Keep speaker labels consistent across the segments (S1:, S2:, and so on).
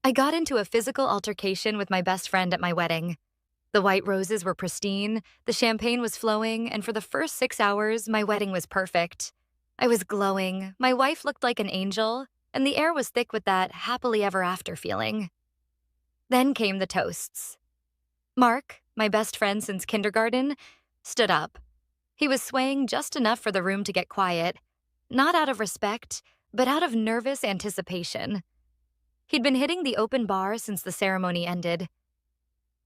S1: I got into a physical altercation with my best friend at my wedding. The white roses were pristine, the champagne was flowing, and for the first 6 hours, my wedding was perfect. I was glowing, my wife looked like an angel, and the air was thick with that happily ever after feeling. Then came the toasts. Mark, my best friend since kindergarten, stood up. He was swaying just enough for the room to get quiet, not out of respect, but out of nervous anticipation. He'd been hitting the open bar since the ceremony ended.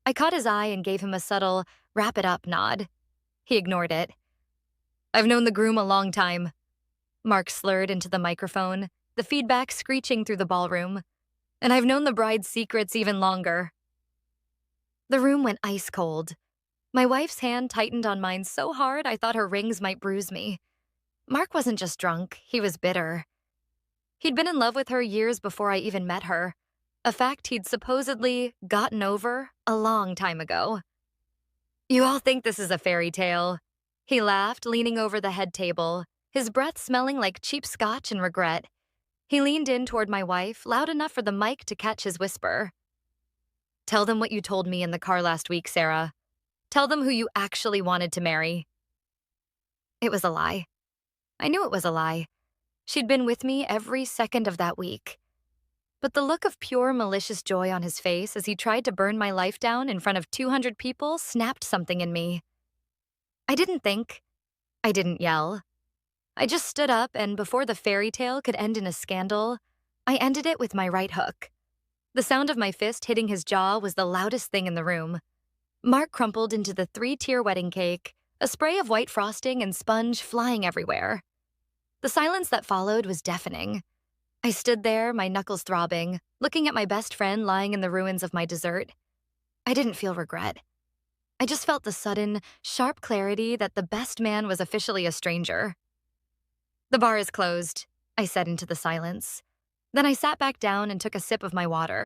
S1: I caught his eye and gave him a subtle, wrap it up nod. He ignored it. I've known the groom a long time. Mark slurred into the microphone, the feedback screeching through the ballroom. And I've known the bride's secrets even longer. The room went ice cold. My wife's hand tightened on mine so hard I thought her rings might bruise me. Mark wasn't just drunk, he was bitter. He'd been in love with her years before I even met her, a fact he'd supposedly gotten over a long time ago. You all think this is a fairy tale. He laughed, leaning over the head table, his breath smelling like cheap scotch and regret. He leaned in toward my wife, loud enough for the mic to catch his whisper. Tell them what you told me in the car last week, Sarah. Tell them who you actually wanted to marry. It was a lie. I knew it was a lie. She'd been with me every second of that week. But the look of pure malicious joy on his face as he tried to burn my life down in front of 200 people snapped something in me. I didn't think. I didn't yell. I just stood up, and before the fairy tale could end in a scandal, I ended it with my right hook. The sound of my fist hitting his jaw was the loudest thing in the room. Mark crumpled into the 3-tier wedding cake, a spray of white frosting and sponge flying everywhere. The silence that followed was deafening. I stood there, my knuckles throbbing, looking at my best friend lying in the ruins of my dessert. I didn't feel regret. I just felt the sudden, sharp clarity that the best man was officially a stranger. The bar is closed, I said into the silence. Then I sat back down and took a sip of my water.